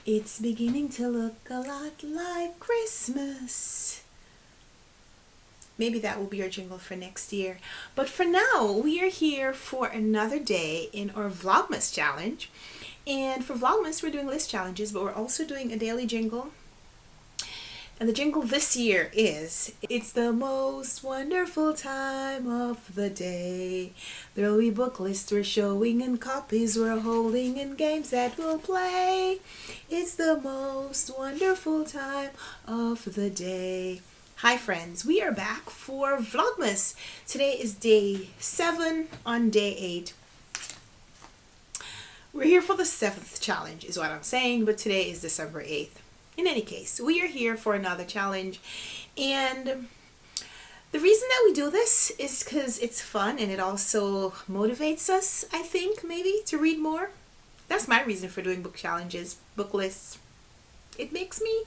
It's beginning to look a lot like Christmas. Maybe that will be our jingle for next year. But for now, we are here for another day in our Vlogmas challenge. And for Vlogmas, we're doing list challenges, but we're also doing a daily jingle. And the jingle this year is, it's the most wonderful time of the day. There'll be book lists we're showing and copies we're holding and games that we'll play. It's the most wonderful time of the day. Hi friends, we are back for Vlogmas. Today is day 7 on day 8. We're here for the 7th challenge is what I'm saying, but today is December 8th. In any case, we are here for another challenge, and the reason that we do this is because it's fun and it also motivates us, I think, maybe to read more. That's my reason for doing book challenges, book lists. It makes me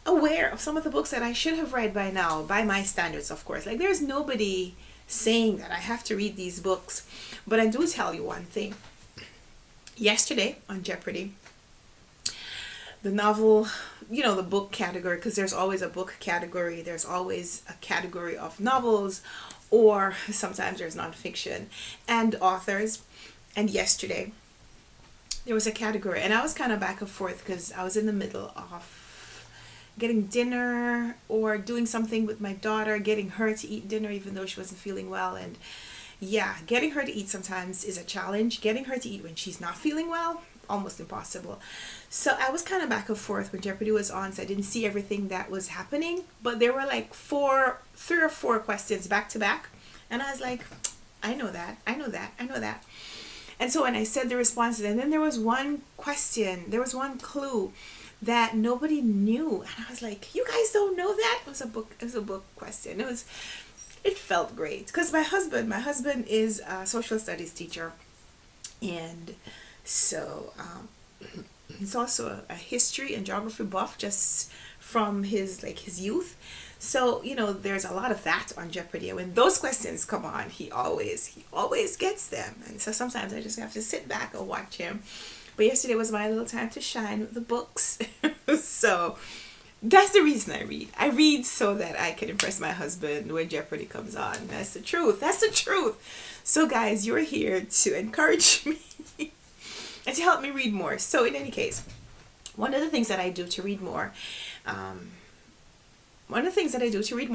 aware of some of the books that I should have read by now, by my standards, of course. Like, there's nobody saying that I have to read these books, but I do tell you one thing. Yesterday on Jeopardy, the novel, the book category, because there's always a book category, there's always a category of novels, or sometimes there's nonfiction and authors. And yesterday there was a category, and I was kind of back and forth because I was in the middle of getting dinner or doing something with my daughter, getting her to eat dinner even though she wasn't feeling well. And yeah, getting her to eat sometimes is a challenge. Getting her to eat when she's not feeling well, almost impossible. So I was kind of back and forth when Jeopardy was on, so I didn't see everything that was happening, but there were like 3 or 4 questions back to back, and I was like, I know that. And so when I said the responses, and then there was one question, there was one clue that nobody knew, and I was like, you guys don't know that? It was a book question. It felt great because my husband is a social studies teacher, and so he's also a history and geography buff just from his youth. So there's a lot of that on Jeopardy, and when those questions come on, he always gets them. And so sometimes I just have to sit back and watch him. But yesterday was my little time to shine with the books. So that's the reason I read. I read so that I can impress my husband when Jeopardy comes on. That's the truth. So guys, you're here to encourage me and to help me read more. So in any case, one of the things that I do to read more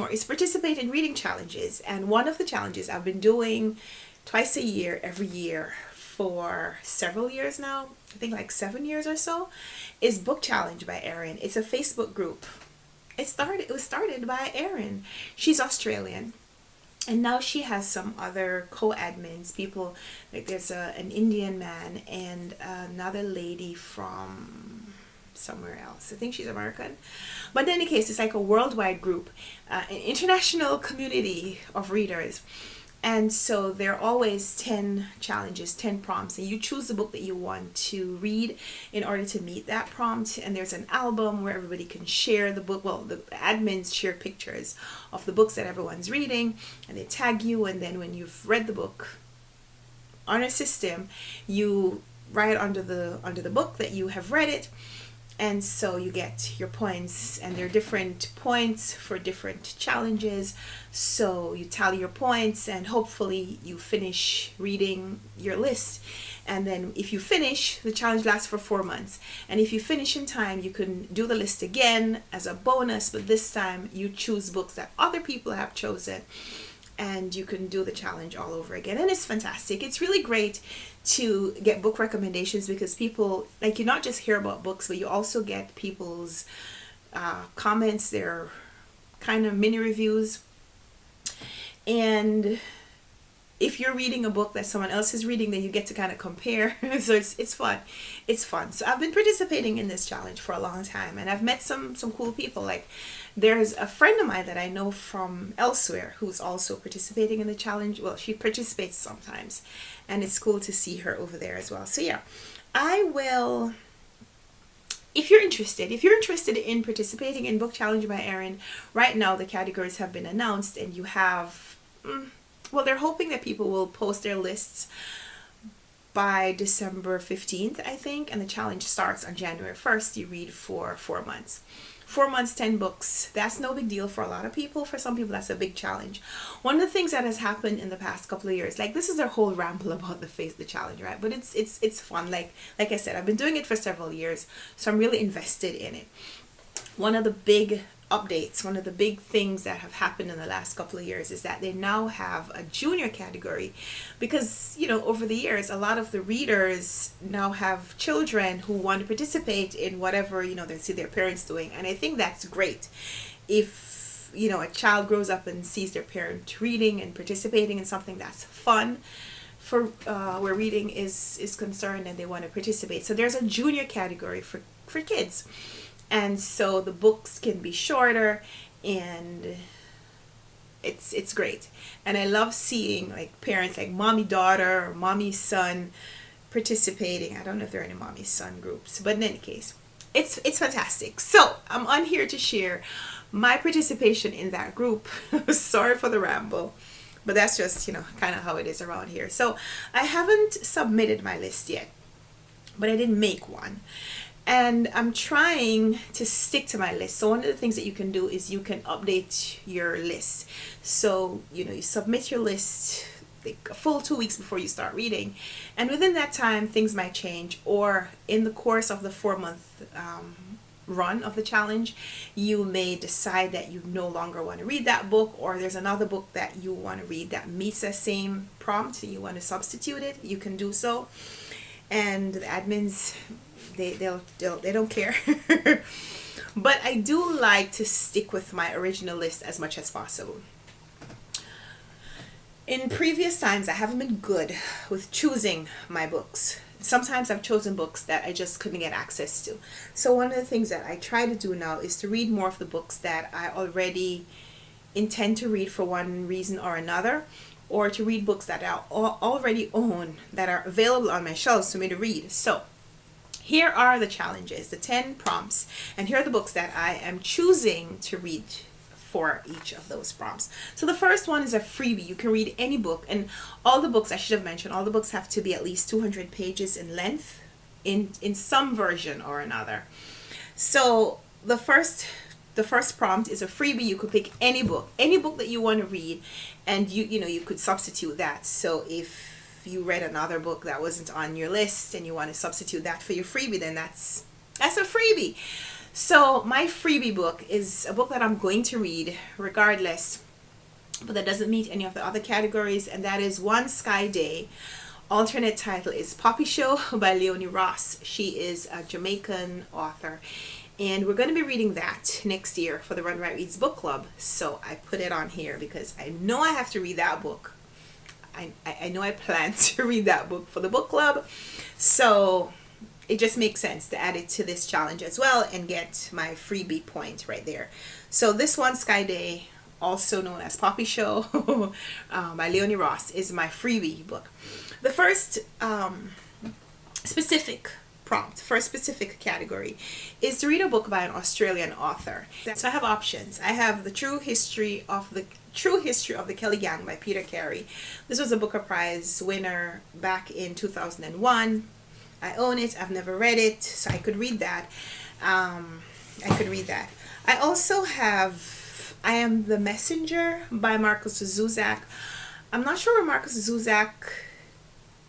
is participate in reading challenges. And one of the challenges I've been doing twice a year, every year for several years now, I think like 7 years or so, is Book Challenge by Erin. It's a Facebook group. It was started by Erin. She's Australian. And now she has some other co-admins, people, like there's an Indian man and another lady from somewhere else. I think she's American. But in any case, it's like a worldwide group, an international community of readers. And so there are always 10 challenges, 10 prompts, and you choose the book that you want to read in order to meet that prompt. And there's an album where everybody can share the book. Well, the admins share pictures of the books that everyone's reading, and they tag you. And then when you've read the book on a system, you write under the book that you have read it. And so you get your points, and there are different points for different challenges. So you tally your points, and hopefully you finish reading your list. And then if you finish, the challenge lasts for 4 months. And if you finish in time, you can do the list again as a bonus, but this time you choose books that other people have chosen, and you can do the challenge all over again. And it's fantastic. It's really great to get book recommendations because people, you not just hear about books, but you also get people's comments, their kind of mini reviews. And if you're reading a book that someone else is reading, then you get to kind of compare. So it's fun. So I've been participating in this challenge for a long time, and I've met some cool people. Like, there's a friend of mine that I know from elsewhere who's also participating in the challenge. Well, she participates sometimes, and it's cool to see her over there as well. So yeah, I will, if you're interested in participating in Book Challenge by Erin, right now the categories have been announced, and you have, well, they're hoping that people will post their lists by December 15th, I think, and the challenge starts on January 1st. You read for 4 months. 4 months, 10 books. That's no big deal for a lot of people. For some people, that's a big challenge. One of the things that has happened in the past couple of years, like this is their whole ramble about the challenge, right? But it's fun. Like I said, I've been doing it for several years, so I'm really invested in it. One of the big updates, one of the big things that have happened in the last couple of years is that they now have a junior category, because over the years a lot of the readers now have children who want to participate in whatever they see their parents doing, and I think that's great. If a child grows up and sees their parent reading and participating in something that's fun for where reading is concerned, and they want to participate, so there's a junior category for kids. And so the books can be shorter, and it's great. And I love seeing like parents like mommy daughter or mommy son participating. I don't know if there are any mommy son groups, but in any case, it's fantastic. So I'm on here to share my participation in that group. Sorry for the ramble, but that's just kind of how it is around here. So I haven't submitted my list yet, but I didn't make one. And I'm trying to stick to my list. So one of the things that you can do is you can update your list. So, you submit your list like a full 2 weeks before you start reading. And within that time, things might change. Or in the course of the 4-month run of the challenge, you may decide that you no longer want to read that book, or there's another book that you want to read that meets the same prompt and you want to substitute it. You can do so. And the admins, they don't care. But I do like to stick with my original list as much as possible. In previous times, I haven't been good with choosing my books. Sometimes I've chosen books that I just couldn't get access to. So one of the things that I try to do now is to read more of the books that I already intend to read for one reason or another, or to read books that I already own that are available on my shelves for me to read. So here are the challenges, the 10 prompts, and here are the books that I am choosing to read for each of those prompts. So the first one is a freebie. You can read any book, and all the books, I should have mentioned, all the books have to be at least 200 pages in length in some version or another. So the first prompt is a freebie. You could pick any book that you want to read, and you could substitute that. So if you read another book that wasn't on your list and you want to substitute that for your freebie, then that's a freebie. So my freebie book is a book that I'm going to read regardless, but that doesn't meet any of the other categories, and that is One Sky Day. Alternate title is Poppy Show by Toni Morrison. She is a Jamaican author, and we're going to be reading that next year for the Run Right Reads book club. So I put it on here because I know I have to read that book. I know I plan to read that book for the book club, so it just makes sense to add it to this challenge as well and get my freebie point right there. So this One Sky Day, also known as Poppy Show by Toni Morrison, is my freebie book. The first specific prompt for a specific category is to read a book by an Australian author. So I have options. I have The True History of the Kelly Gang by Peter Carey. This was a Booker Prize winner back in 2001. I own it. I've never read it, so I could read that. I also have I Am the Messenger by Marcus Zuzak. I'm not sure where Marcus Zuzak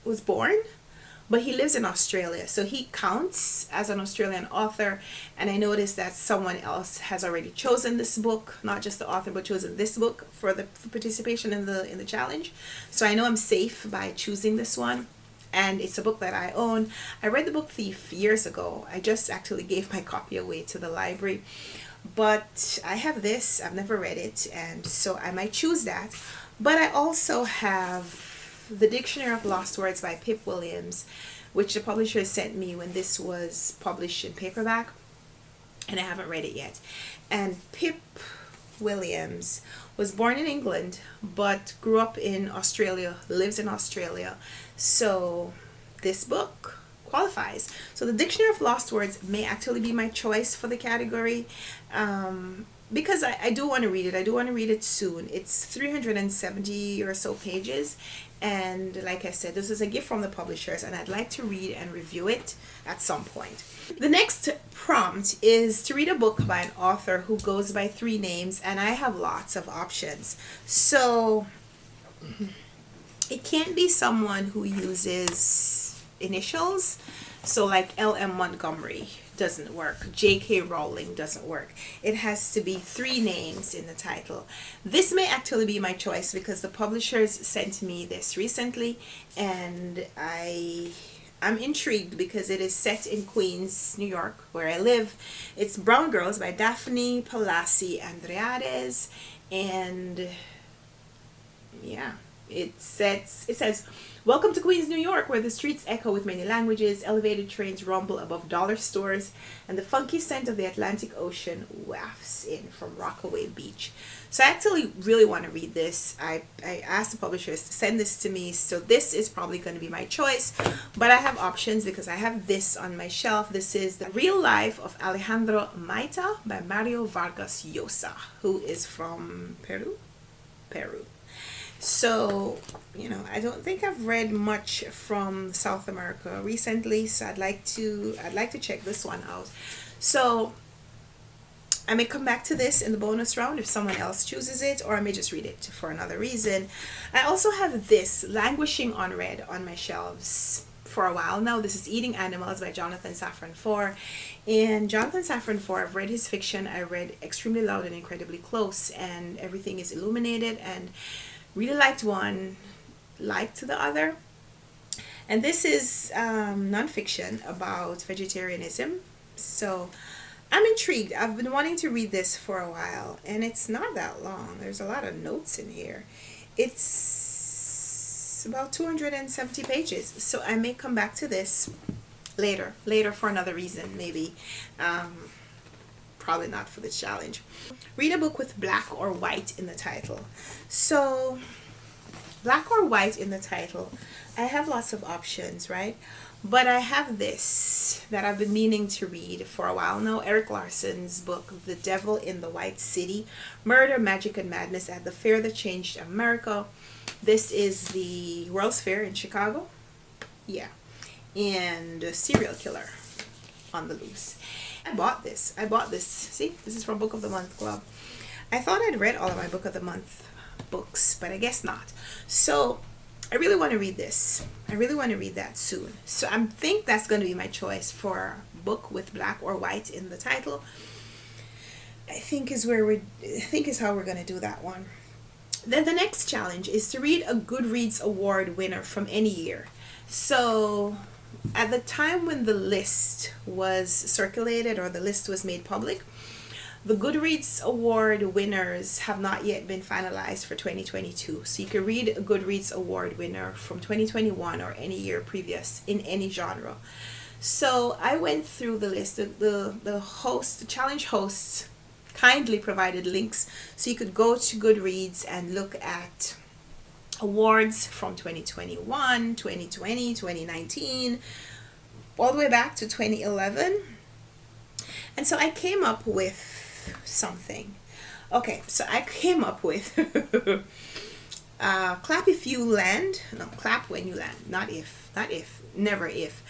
was born, but he lives in Australia, so he counts as an Australian author. And I noticed that someone else has already chosen this book, not just the author, but chosen this book for participation in the challenge. So I know I'm safe by choosing this one, and it's a book that I own. I read The Book Thief years ago. I just actually gave my copy away to the library, but I have this. I've never read it, and so I might choose that. But I also have The Dictionary of Lost Words by Pip Williams, which the publisher sent me when this was published in paperback, and I haven't read it yet. And Pip Williams was born in England but grew up in Australia, lives in Australia, so this book qualifies. So The Dictionary of Lost Words may actually be my choice for the category, because I do want to read it. I do want to read it soon. It's 370 or so pages, And like I said, this is a gift from the publishers, and I'd like to read and review it at some point. The next prompt is to read a book by an author who goes by 3 names, and I have lots of options. So it can't be someone who uses initials. So like L.M. Montgomery doesn't work. J.K. Rowling doesn't work. It has to be 3 names in the title. This may actually be my choice because the publishers sent me this recently, and I'm intrigued because it is set in Queens, New York, where I live. It's Brown Girls by Daphne Palasi Andreades, and yeah, it says, welcome to Queens, New York, where the streets echo with many languages, elevated trains rumble above dollar stores, and the funky scent of the Atlantic Ocean wafts in from Rockaway Beach. So I actually really want to read this. I asked the publishers to send this to me, so this is probably going to be my choice, but I have options because I have this on my shelf. This is The Real Life of Alejandro Maita by Mario Vargas Llosa, who is from Peru. So, you know, I don't think I've read much from South America recently, so I'd like to check this one out. So I may come back to this in the bonus round if someone else chooses it, or I may just read it for another reason. I also have this languishing unread on my shelves for a while now. This is Eating Animals by Jonathan Safran Foer. And Jonathan Safran Foer, I've read his fiction. I read Extremely Loud and Incredibly Close, and everything is illuminated, and really liked one, liked the other. And this is nonfiction about vegetarianism. So I'm intrigued. I've been wanting to read this for a while, and it's not that long. There's a lot of notes in here. It's about 270 pages. So I may come back to this later for another reason, maybe. Probably not for the challenge. Read a book with black or white in the title. So black or white in the title, I have lots of options, right? But I have this that I've been meaning to read for a while now. Erik Larson's book, The Devil in the White City, Murder, Magic, and Madness at the Fair That Changed America. This is the World's Fair in Chicago. Yeah. And a serial killer on the loose. I bought this. See, this is from Book of the Month Club. I thought I'd read all of my Book of the Month books, but I guess not. So I really want to read this. I really want to read that soon. So I think that's going to be my choice for a book with black or white in the title. I think is how we're going to do that one. Then the next challenge is to read a Goodreads award winner from any year. So at the time when the list was circulated or the list was made public, the Goodreads award winners have not yet been finalized for 2022. So you can read a Goodreads award winner from 2021 or any year previous in any genre. So I went through the list. The challenge hosts kindly provided links so you could go to Goodreads and look at awards from 2021, 2020, 2019, all the way back to 2011. And so I came up with something. Okay, so I came up with clap if you land. No, clap when you land. Not if. Never if.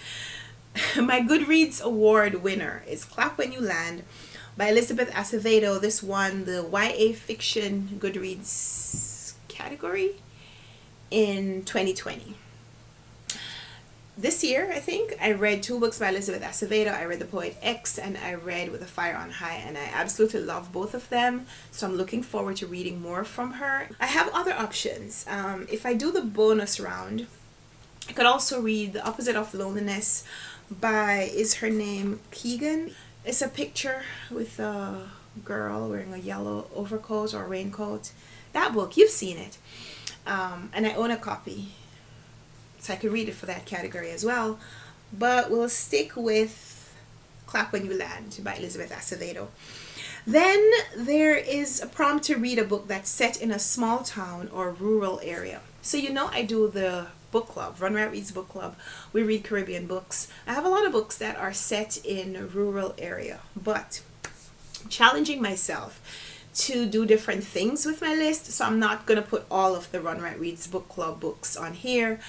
My Goodreads award winner is Clap When You Land by Elizabeth Acevedo. This won the YA fiction Goodreads category in 2020. This year, I think, I read 2 books by Elizabeth Acevedo. I read The Poet X and I read With a Fire on High, and I absolutely love both of them. So I'm looking forward to reading more from her. I have other options. If I do the bonus round, I could also read The Opposite of Loneliness by, is her name Keegan? It's a picture with a girl wearing a yellow overcoat or raincoat. That book, you've seen it. And I own a copy, so I could read it for that category as well. But we'll stick with Clap When You Land by Elizabeth Acevedo. Then there is a prompt to read a book that's set in a small town or rural area. So you know I do the book club, RunwrightReads book club. We read Caribbean books. I have a lot of books that are set in a rural area, but challenging myself to do different things with my list, so I'm not going to put all of the Run Right Reads book club books on here.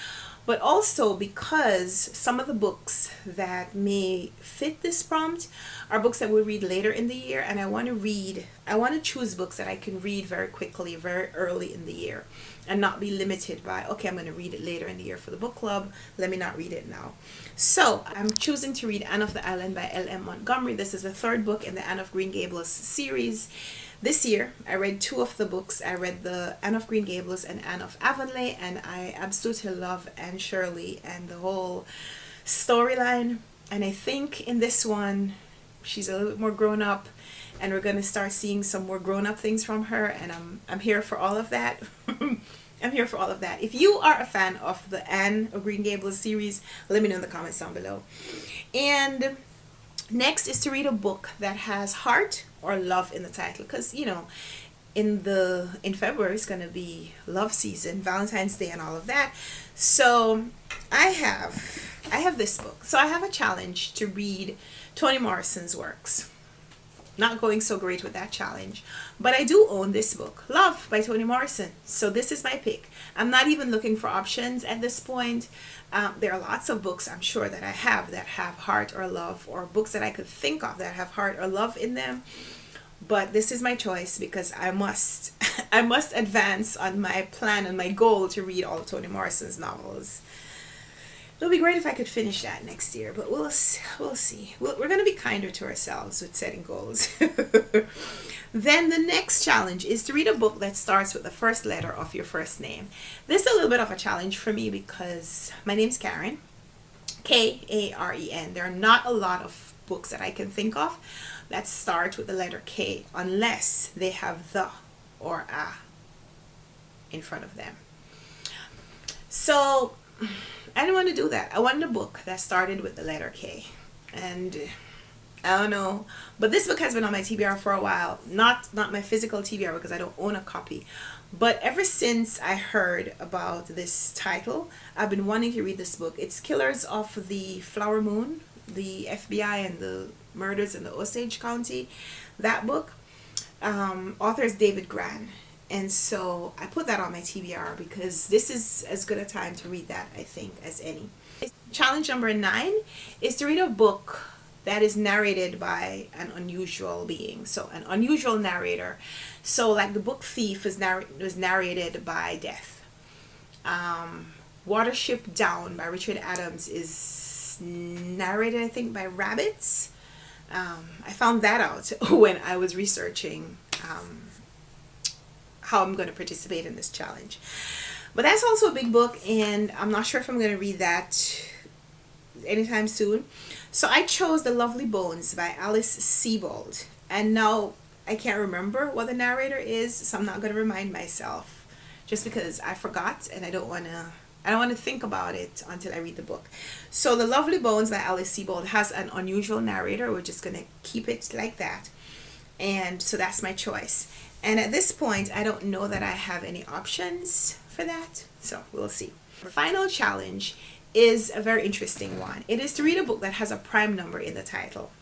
But also because some of the books that may fit this prompt are books that we'll read later in the year, and I want to choose books that I can read very quickly, very early in the year, and not be limited by, okay, I'm going to read it later in the year for the book club, let me not read it now. So I'm choosing to read Anne of the Island by L.M. Montgomery. This is the third book in the Anne of Green Gables series. This year, I read two of the books. I read the Anne of Green Gables and Anne of Avonlea, and I absolutely love Anne Shirley and the whole storyline. And I think in this one, she's a little bit more grown up, and we're going to start seeing some more grown up things from her, and I'm here for all of that. I'm here for all of that. If you are a fan of the Anne of Green Gables series, let me know in the comments down below. And next is to read a book that has heart or love in the title, because you know, in February it's going to be love season, Valentine's Day and all of that. So I have this book. So I have a challenge to read Toni Morrison's works. Not going so great with that challenge, but I do own this book, Love by Toni Morrison. So this is my pick. I'm not even looking for options at this point. There are lots of books I'm sure that I have that have heart or love, or books that I could think of that have heart or love in them. But this is my choice because I must I must advance on my plan and my goal to read all of Toni Morrison's novels. It'll be great if I could finish that next year, but we'll see. We're going to be kinder to ourselves with setting goals. Then the next challenge is to read a book that starts with the first letter of your first name. This is a little bit of a challenge for me because my name's Karen, Karen. There are not a lot of books that I can think of that start with the letter K unless they have the or a in front of them. So I didn't want to do that. I wanted a book that started with the letter K. And I don't know, but this book has been on my TBR for a while. Not my physical TBR because I don't own a copy. But ever since I heard about this title, I've been wanting to read this book. It's Killers of the Flower Moon, the FBI and the murders in the Osage County. That book. Author is David Gran. And so I put that on my TBR because this is as good a time to read that, I think, as any. Challenge number 9 is to read a book that is narrated by an unusual being. So an unusual narrator. So like the book Thief was narrated by Death. Watership Down by Richard Adams is narrated, I think, by rabbits. I found that out when I was researching how I'm going to participate in this challenge. But that's also a big book, and I'm not sure if I'm going to read that anytime soon. So I chose The Lovely Bones by Alice Sebold, and now I can't remember what the narrator is, so I'm not going to remind myself just because I forgot, and I don't want to think about it until I read the book. So The Lovely Bones by Alice Sebold has an unusual narrator. We're just going to keep it like that. And so that's my choice. And at this point, I don't know that I have any options for that. So we'll see. The final challenge is a very interesting one. It is to read a book that has a prime number in the title.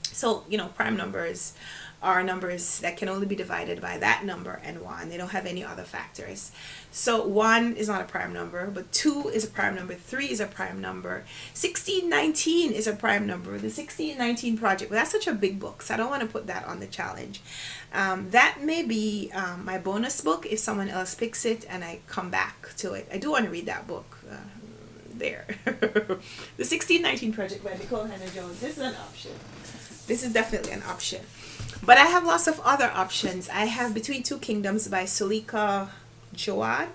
So, you know, prime numbers are numbers that can only be divided by that number and 1. They don't have any other factors. So 1 is not a prime number, but 2 is a prime number, 3 is a prime number, 1619 is a prime number. The 1619 Project, well, that's such a big book, so I don't want to put that on the challenge. That may be my bonus book if someone else picks it and I come back to it. I do want to read that book. There. The 1619 Project by Nicole Hannah-Jones. This is an option. This is definitely an option. But I have lots of other options. I have Between Two Kingdoms by Sulika Jawad,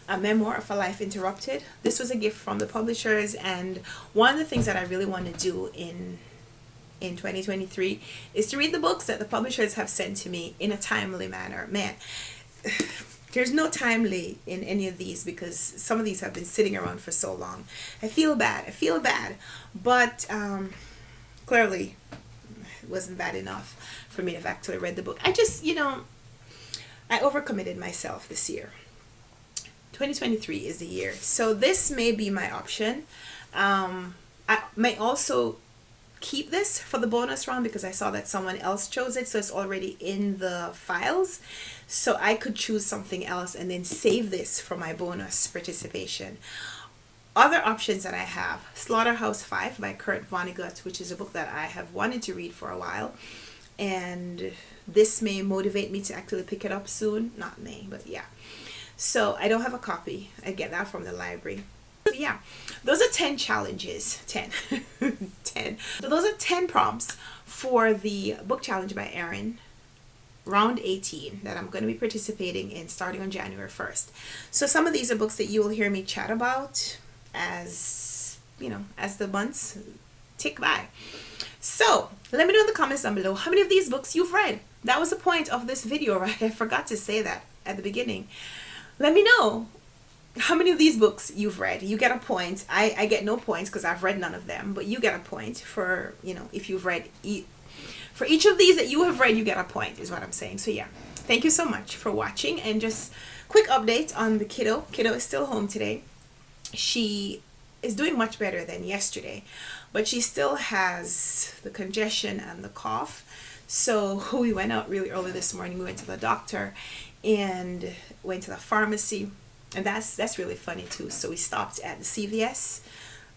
A Memoir of a Life Interrupted. This was a gift from the publishers, and one of the things that I really want to do in 2023 is to read the books that the publishers have sent to me in a timely manner. Man, there's no timely in any of these because some of these have been sitting around for so long. I feel bad, but clearly it wasn't bad enough for me to have actually read the book. I just, I overcommitted myself this year. 2023 is the year. So this may be my option. I may also keep this for the bonus round because I saw that someone else chose it, so it's already in the files. So I could choose something else and then save this for my bonus participation. Other options that I have, Slaughterhouse-Five by Kurt Vonnegut, which is a book that I have wanted to read for a while, and this may motivate me to actually pick it up soon. Not may, but yeah. So I don't have a copy. I get that from the library. So yeah, those are 10 challenges. 10 10. So those are 10 prompts for the book challenge by Erin, round 18, that I'm going to be participating in starting on January 1st. So some of these are books that you will hear me chat about as you know, as the months tick by. So let me know in the comments down below how many of these books you've read. That was the point of this video, right? I forgot to say that at the beginning. Let me know how many of these books you've read. You get a point. I get no points because I've read none of them, but you get a point for, you know, if you've read for each of these that you have read, you get a point is what I'm saying. So yeah, thank you so much for watching. And just quick update on the kiddo. Kiddo is still home today. She is doing much better than yesterday, but she still has the congestion and the cough. So we went out really early this morning. We went to the doctor and went to the pharmacy, and that's really funny too. So we stopped at the CVS,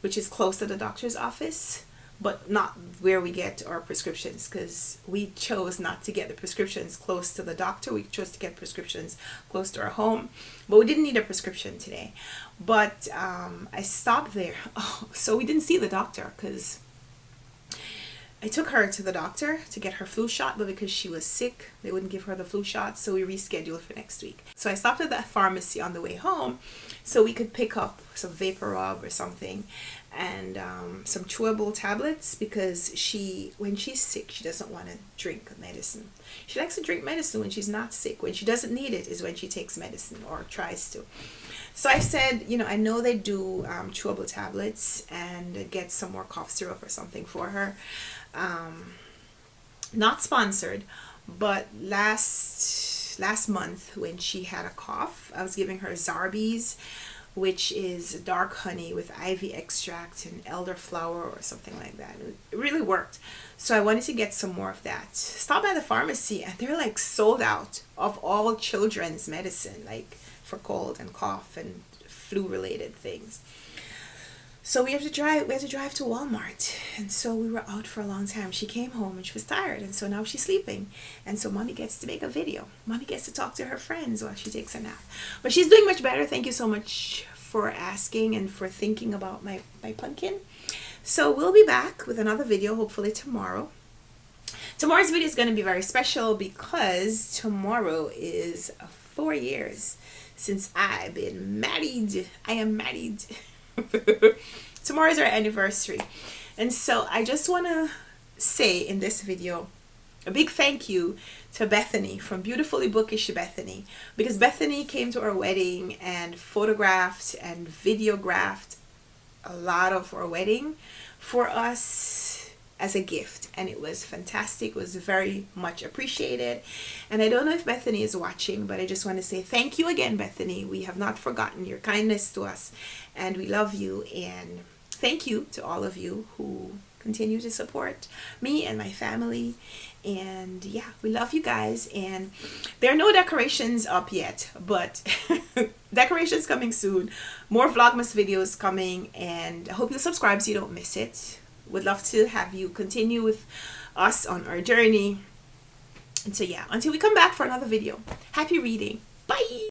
which is close to the doctor's office, but not where we get our prescriptions, because we chose not to get the prescriptions close to the doctor. We chose to get prescriptions close to our home, but we didn't need a prescription today. But I stopped there. Oh, so we didn't see the doctor because I took her to the doctor to get her flu shot, but because she was sick, they wouldn't give her the flu shot, so we rescheduled for next week. So I stopped at the pharmacy on the way home so we could pick up some vapor rub or something and some chewable tablets, because when she's sick, she doesn't want to drink medicine. She likes to drink medicine when she's not sick. When she doesn't need it is when she takes medicine or tries to. So I said, you know, I know they do chewable tablets, and get some more cough syrup or something for her. Not sponsored, but last month when she had a cough, I was giving her Zarbee's, which is dark honey with ivy extract and elderflower or something like that. It really worked. So I wanted to get some more of that. Stopped by the pharmacy and they're like sold out of all children's medicine, like for cold and cough and flu related things. So we had to drive to Walmart, and so we were out for a long time. She came home and she was tired, and so now she's sleeping, and so mommy gets to make a video. Mommy gets to talk to her friends while she takes a nap. But she's doing much better. Thank you so much for asking and for thinking about my pumpkin. So we'll be back with another video hopefully tomorrow. Tomorrow's video is going to be very special because tomorrow is 4 years since I've been married. I am married. Tomorrow is our anniversary, and so I just want to say in this video a big thank you to Bethany from Beautifully Bookish Bethany, because Bethany came to our wedding and photographed and videographed a lot of our wedding for us as a gift, and it was fantastic. It was very much appreciated, and I don't know if Bethany is watching, but I just want to say thank you again, Bethany. We have not forgotten your kindness to us, and we love you, and thank you to all of you who continue to support me and my family. And yeah, we love you guys, and there are no decorations up yet, but decorations coming soon. More Vlogmas videos coming, and I hope you'll subscribe so you don't miss it. Would love to have you continue with us on our journey. And so yeah, until we come back for another video, happy reading. Bye.